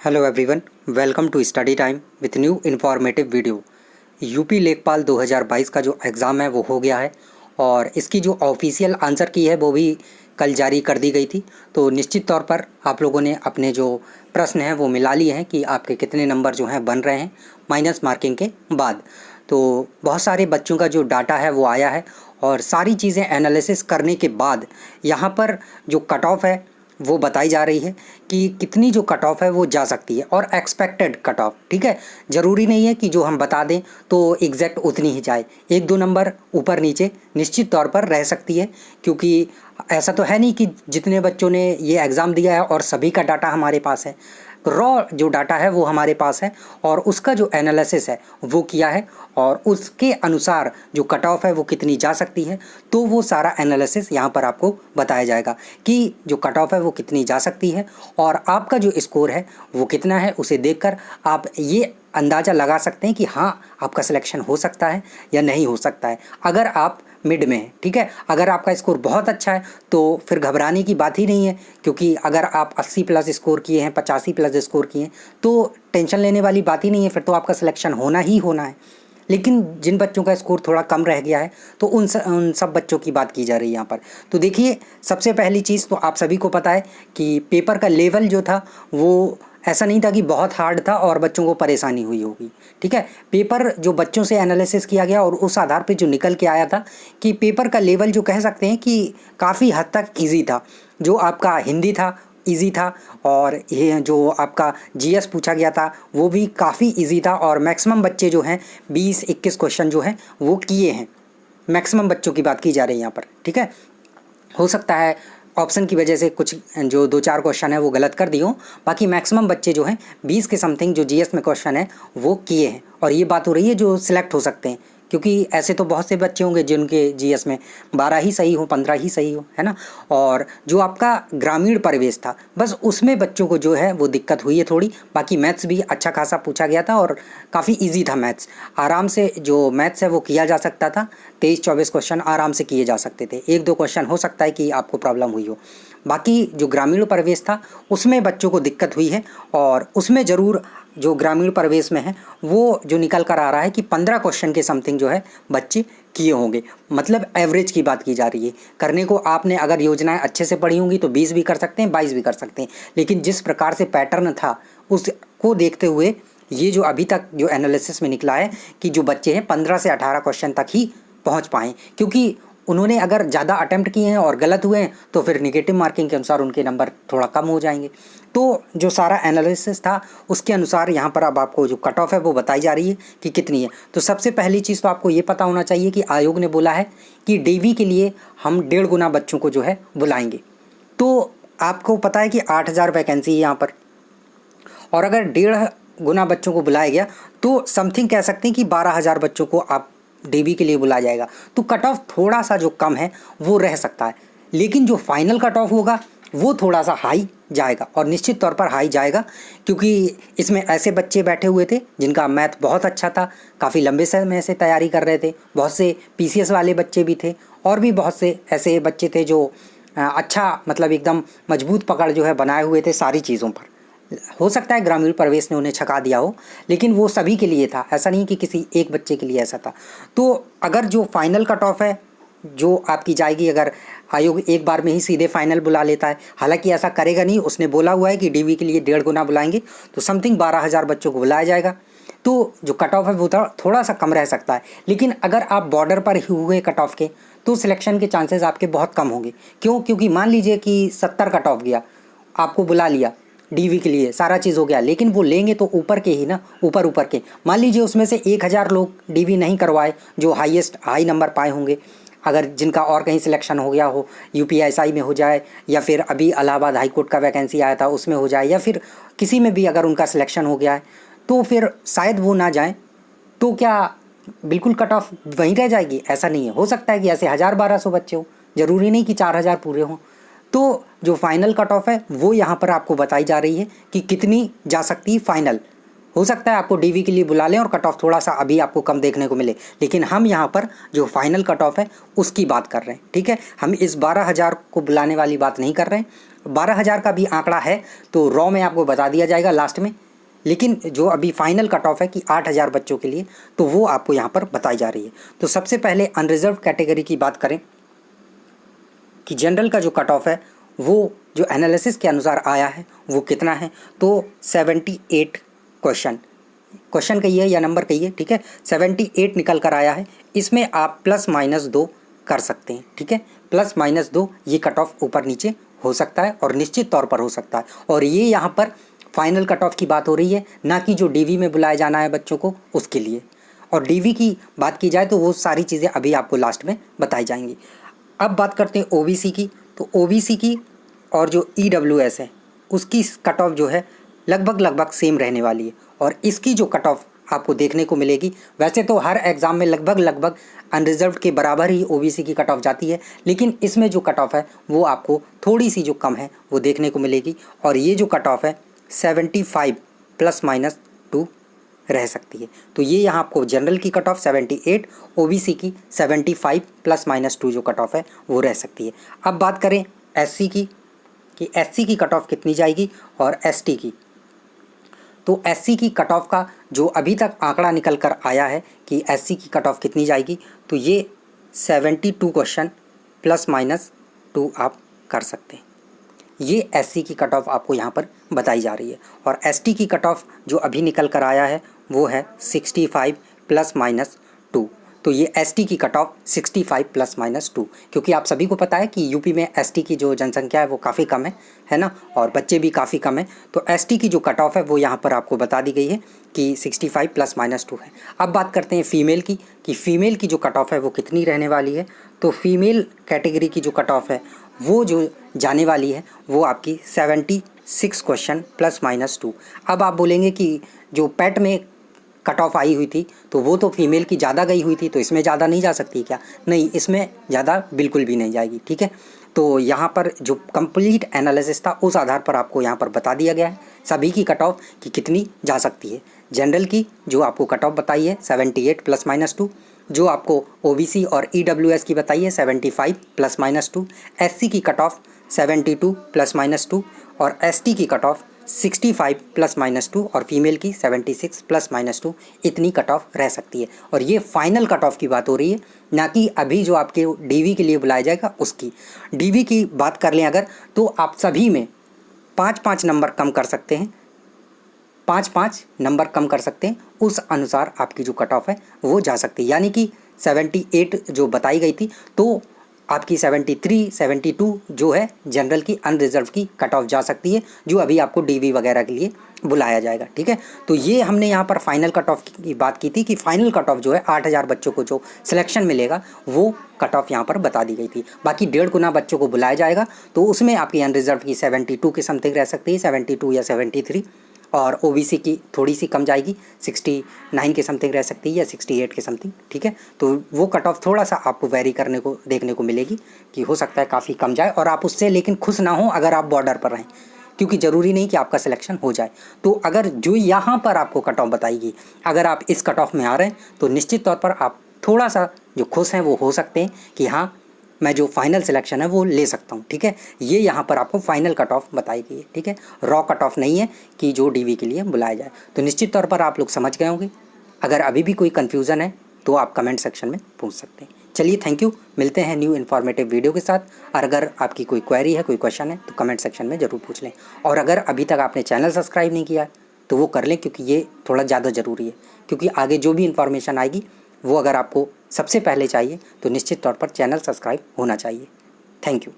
Hello everyone, welcome to study time with new informative video. UP Lekhpal 2022 का जो exam है वो हो गया है और इसकी जो ऑफिशियल आंसर की है वो भी कल जारी कर दी गई थी। तो निश्चित तौर पर आप लोगों ने अपने जो प्रश्न हैं वो मिला लिए हैं कि आपके कितने नंबर जो हैं बन रहे हैं माइनस मार्किंग के बाद। तो बहुत सारे बच्चों का जो डाटा है वो आया है और सारी चीज़ें एनालिसिस करने के बाद यहाँ पर जो कट ऑफ है वो बताई जा रही है कि कितनी जो कट ऑफ है वो जा सकती है और एक्सपेक्टेड कट ऑफ। ठीक है, ज़रूरी नहीं है कि जो हम बता दें तो एग्जैक्ट उतनी ही जाए, 1-2 नंबर ऊपर नीचे निश्चित तौर पर रह सकती है, क्योंकि ऐसा तो है नहीं कि जितने बच्चों ने ये एग्ज़ाम दिया है और सभी का डाटा हमारे पास है। रॉ जो डाटा है वो हमारे पास है और उसका जो एनालिसिस है वो किया है और उसके अनुसार जो कट ऑफ है वो कितनी जा सकती है, तो वो सारा एनालिसिस यहाँ पर आपको बताया जाएगा कि जो कट ऑफ है वो कितनी जा सकती है और आपका जो स्कोर है वो कितना है। उसे देखकर आप ये अंदाज़ा लगा सकते हैं कि हाँ, आपका सिलेक्शन हो सकता है या नहीं हो सकता है, अगर आप मिड में है। ठीक है, अगर आपका स्कोर बहुत अच्छा है तो फिर घबराने की बात ही नहीं है, क्योंकि अगर आप 80 प्लस स्कोर किए हैं, 85 प्लस स्कोर किए हैं, तो टेंशन लेने वाली बात ही नहीं है, फिर तो आपका सिलेक्शन होना ही होना है। लेकिन जिन बच्चों का स्कोर थोड़ा कम रह गया है तो उन सब बच्चों की बात की जा रही है यहाँ पर। तो देखिए, सबसे पहली चीज़ तो आप सभी को पता है कि पेपर का लेवल जो था वो ऐसा नहीं था कि बहुत हार्ड था और बच्चों को परेशानी हुई होगी। ठीक है, पेपर जो बच्चों से एनालिसिस किया गया और उस आधार पे जो निकल के आया था कि पेपर का लेवल जो कह सकते हैं कि काफ़ी हद तक ईजी था। जो आपका हिंदी था इजी था और ये जो आपका जीएस पूछा गया था वो भी काफ़ी इजी था और मैक्सिमम बच्चे जो हैं 20-21 क्वेश्चन जो हैं वो किए हैं। मैक्सिमम बच्चों की बात की जा रही है यहाँ पर। ठीक है, हो सकता है ऑप्शन की वजह से कुछ जो 2-4 क्वेश्चन है वो गलत कर दिए हों, बाकी मैक्सिमम बच्चे जो हैं 20 के समथिंग जो जीएस में क्वेश्चन है वो किए हैं। और ये बात हो रही है जो सिलेक्ट हो सकते हैं, क्योंकि ऐसे तो बहुत से बच्चे होंगे जिनके जीएस में 12 ही सही हो, 15 ही सही हो, है ना। और जो आपका ग्रामीण परिवेश था बस उसमें बच्चों को जो है वो दिक्कत हुई है थोड़ी। बाकी मैथ्स भी अच्छा खासा पूछा गया था और काफ़ी इजी था मैथ्स, आराम से जो मैथ्स है वो किया जा सकता था। 23-24 क्वेश्चन आराम से किए जा सकते थे, 1-2 क्वेश्चन हो सकता है कि आपको प्रॉब्लम हुई हो। बाकी जो ग्रामीण परिवेश था उसमें बच्चों को दिक्कत हुई है और उसमें ज़रूर जो ग्रामीण परिवेश में है वो जो निकल कर आ रहा है कि 15 क्वेश्चन के समथिंग जो है बच्चे किए होंगे। मतलब एवरेज की बात की जा रही है। करने को आपने अगर योजनाएं अच्छे से पढ़ी होंगी तो 20 भी कर सकते हैं, 22 भी कर सकते हैं, लेकिन जिस प्रकार से पैटर्न था उसको देखते हुए ये जो अभी तक जो एनालिसिस में निकला है कि जो बच्चे हैं 15 से 18 क्वेश्चन तक ही पहुँच पाएँ, क्योंकि उन्होंने अगर ज़्यादा अटेम्प्ट किए हैं और गलत हुए हैं तो फिर निगेटिव मार्किंग के अनुसार उनके नंबर थोड़ा कम हो जाएंगे। तो जो सारा एनालिसिस था उसके अनुसार यहाँ पर अब आपको जो कट ऑफ है वो बताई जा रही है कि कितनी है। तो सबसे पहली चीज़ तो आपको ये पता होना चाहिए कि आयोग ने बोला है कि डीवी के लिए हम 1.5 गुना बच्चों को जो है बुलाएंगे। तो आपको पता है कि 8,000 वैकेंसी है यहाँ पर, और अगर 1.5 गुना बच्चों को बुलाया गया तो समथिंग कह सकते हैं कि 12,000 बच्चों को आप डीबी के लिए बुलाया जाएगा। तो कट ऑफ थोड़ा सा जो कम है वो रह सकता है, लेकिन जो फाइनल कट ऑफ होगा वो थोड़ा सा हाई जाएगा और निश्चित तौर पर हाई जाएगा, क्योंकि इसमें ऐसे बच्चे बैठे हुए थे जिनका मैथ बहुत अच्छा था, काफ़ी लंबे समय से तैयारी कर रहे थे, बहुत से पीसीएस वाले बच्चे भी थे और भी बहुत से ऐसे बच्चे थे जो अच्छा मतलब एकदम मजबूत पकड़ जो है बनाए हुए थे सारी चीज़ों पर। हो सकता है ग्रामीण परिवेश ने उन्हें छका दिया हो, लेकिन वो सभी के लिए था, ऐसा नहीं कि किसी एक बच्चे के लिए ऐसा था। तो अगर जो फाइनल कट ऑफ है जो आपकी जाएगी, अगर आयोग एक बार में ही सीधे फाइनल बुला लेता है, हालांकि ऐसा करेगा नहीं, उसने बोला हुआ है कि डीवी के लिए 1.5 गुना बुलाएंगे, तो समथिंग 12,000 बच्चों को बुलाया जाएगा। तो जो कट ऑफ है वो थोड़ा सा कम रह सकता है, लेकिन अगर आप बॉर्डर पर ही हुए कट ऑफ के तो सिलेक्शन के चांसेस आपके बहुत कम होंगे। क्यों? क्योंकि मान लीजिए कि 70 कट ऑफ गया, आपको बुला लिया डीवी के लिए, सारा चीज़ हो गया, लेकिन वो लेंगे तो ऊपर के ही ना, ऊपर के। मान लीजिए उसमें से 1,000 लोग डीवी नहीं करवाए जो हाई नंबर पाए होंगे, अगर जिनका और कहीं सिलेक्शन हो गया हो, यूपीएसआई में हो जाए या फिर अभी इलाहाबाद हाई कोर्ट का वैकेंसी आया था उसमें हो जाए, या फिर किसी में भी अगर उनका सिलेक्शन हो गया है तो फिर शायद वो ना जाएँ, तो क्या बिल्कुल कट ऑफ वहीं रह जाएगी? ऐसा नहीं है, हो सकता है कि ऐसे 1,000-1,200 बच्चे हो, ज़रूरी नहीं कि 4,000 पूरे हों। तो जो फाइनल कट ऑफ है वो यहाँ पर आपको बताई जा रही है कि कितनी जा सकती है फाइनल। हो सकता है आपको डीवी के लिए बुला लें और कट ऑफ थोड़ा सा अभी आपको कम देखने को मिले, लेकिन हम यहाँ पर जो फाइनल कट ऑफ है उसकी बात कर रहे हैं। ठीक है, हम इस 12,000 को बुलाने वाली बात नहीं कर रहे हैं, 12,000 का भी आंकड़ा है तो रॉ में आपको बता दिया जाएगा लास्ट में, लेकिन जो अभी फाइनल कट ऑफ है कि 8,000 बच्चों के लिए, तो वो आपको यहाँ पर बताई जा रही है। तो सबसे पहले अनरिजर्व कैटेगरी की बात करें कि जनरल का जो कट ऑफ है वो जो एनालिसिस के अनुसार आया है वो कितना है, तो 78 क्वेश्चन कहिए या नंबर कहिए, ठीक है, 78 निकल कर आया है। इसमें आप +-2 कर सकते हैं, ठीक है, +-2 ये कट ऑफ ऊपर नीचे हो सकता है और निश्चित तौर पर हो सकता है। और ये यहाँ पर फाइनल कट ऑफ की बात हो रही है, ना कि जो डीवी में बुलाया जाना है बच्चों को उसके लिए। और डीवी की बात की जाए तो वो सारी चीज़ें अभी आपको लास्ट में बताई जाएंगी। अब बात करते हैं ओबीसी की। तो ओबीसी की और जो ईडब्ल्यूएस है उसकी कट ऑफ जो है लगभग सेम रहने वाली है। और इसकी जो कट ऑफ आपको देखने को मिलेगी, वैसे तो हर एग्ज़ाम में लगभग अनरिजर्व्ड के बराबर ही ओबीसी की कट ऑफ जाती है, लेकिन इसमें जो कट ऑफ है वो आपको थोड़ी सी जो कम है वो देखने को मिलेगी। और ये जो कट ऑफ है 75 +-2 रह सकती है। तो ये यहाँ आपको जनरल की कट ऑफ 78, ओबीसी की 75 +-2 जो कट ऑफ है वो रह सकती है। अब बात करें एससी की कि एससी की कट ऑफ कितनी जाएगी और एसटी की। तो एससी की कट ऑफ का जो अभी तक आंकड़ा निकल कर आया है कि एससी की कट ऑफ कितनी जाएगी, तो ये 72 क्वेश्चन +-2 आप कर सकते हैं। ये एससी की कट ऑफ आपको यहाँ पर बताई जा रही है। और एसटी की कट ऑफ जो अभी निकल कर आया है वो है 65 +-2। तो ये एसटी की कट ऑफ 65 +-2, क्योंकि आप सभी को पता है कि यूपी में एसटी की जो जनसंख्या है वो काफ़ी कम है ना, और बच्चे भी काफ़ी कम है। तो एसटी की जो कट ऑफ है वो यहाँ पर आपको बता दी गई है कि 65 +-2 है। अब बात करते हैं फ़ीमेल की कि फ़ीमेल की जो कट ऑफ है वो कितनी रहने वाली है। तो फीमेल कैटेगरी की जो कट ऑफ है वो जो जाने वाली है वो आपकी 76 क्वेश्चन +-2। अब आप बोलेंगे कि जो पैट में कट ऑफ आई हुई थी तो वो तो फीमेल की ज़्यादा गई हुई थी, तो इसमें ज़्यादा नहीं जा सकती क्या? नहीं, इसमें ज़्यादा बिल्कुल भी नहीं जाएगी, ठीक है। तो यहाँ पर जो कंप्लीट एनालिसिस था उस आधार पर आपको यहाँ पर बता दिया गया है सभी की कट ऑफ कि कितनी जा सकती है। जनरल की जो आपको कट ऑफ बताई है 78 +-2, जो आपको ओबीसी और ईडब्ल्यूएस की बताई है 75 +-2, एससी की कट ऑफ 72 +-2 और एसटी की कट ऑफ 65 +-2 और फीमेल की 76 +-2 इतनी कट ऑफ रह सकती है। और ये फाइनल कट ऑफ की बात हो रही है, ना कि अभी जो आपके डीवी के लिए बुलाया जाएगा उसकी। डीवी की बात कर लें अगर, तो आप सभी में 5-5 नंबर कम कर सकते हैं, 5-5 नंबर कम कर सकते हैं, उस अनुसार आपकी जो कट ऑफ है वो जा सकती है। यानी कि 78 जो बताई गई थी तो आपकी 73, 72 जो है जनरल की अनरिजर्व की कट ऑफ जा सकती है, जो अभी आपको डीवी वगैरह के लिए बुलाया जाएगा, ठीक है। तो ये हमने यहाँ पर फाइनल कट ऑफ की बात की थी कि फाइनल कट ऑफ जो है 8,000 बच्चों को जो सिलेक्शन मिलेगा वो कट ऑफ यहाँ पर बता दी गई थी। बाकी 1.5 गुना बच्चों को बुलाया जाएगा तो उसमें आपकी अनरिजर्व की 72 के समथिंग रह सकती है, 72 या 73, और ओबीसी की थोड़ी सी कम जाएगी, 69 के समथिंग रह सकती है या 68 के समथिंग, ठीक है। तो वो कट ऑफ थोड़ा सा आपको वेरी करने को देखने को मिलेगी कि हो सकता है काफ़ी कम जाए, और आप उससे लेकिन खुश ना हो अगर आप बॉर्डर पर रहें, क्योंकि ज़रूरी नहीं कि आपका सिलेक्शन हो जाए। तो अगर जो यहाँ पर आपको कट ऑफ बताएगी, अगर आप इस कट ऑफ में आ रहे हैं तो निश्चित तौर पर आप थोड़ा सा जो खुश हैं वो हो सकते हैं कि हाँ मैं जो फाइनल सिलेक्शन है वो ले सकता हूँ, ठीक है। ये यहाँ पर आपको फाइनल कट ऑफ बताई गई है, ठीक है, रॉ कट ऑफ नहीं है कि जो डीवी के लिए बुलाया जाए। तो निश्चित तौर पर आप लोग समझ गए होंगे। अगर अभी भी कोई कन्फ्यूज़न है तो आप कमेंट सेक्शन में पूछ सकते हैं। चलिए, थैंक यू, मिलते हैं न्यू इन्फॉर्मेटिव वीडियो के साथ। और अगर आपकी कोई क्वेरी है, कोई क्वेश्चन है तो कमेंट सेक्शन में ज़रूर पूछ लें। और अगर अभी तक आपने चैनल सब्सक्राइब नहीं किया तो वो कर लें, क्योंकि ये थोड़ा ज़्यादा ज़रूरी है, क्योंकि आगे जो भी इन्फॉर्मेशन आएगी वो अगर आपको सबसे पहले चाहिए तो निश्चित तौर पर चैनल सब्सक्राइब होना चाहिए। Thank you.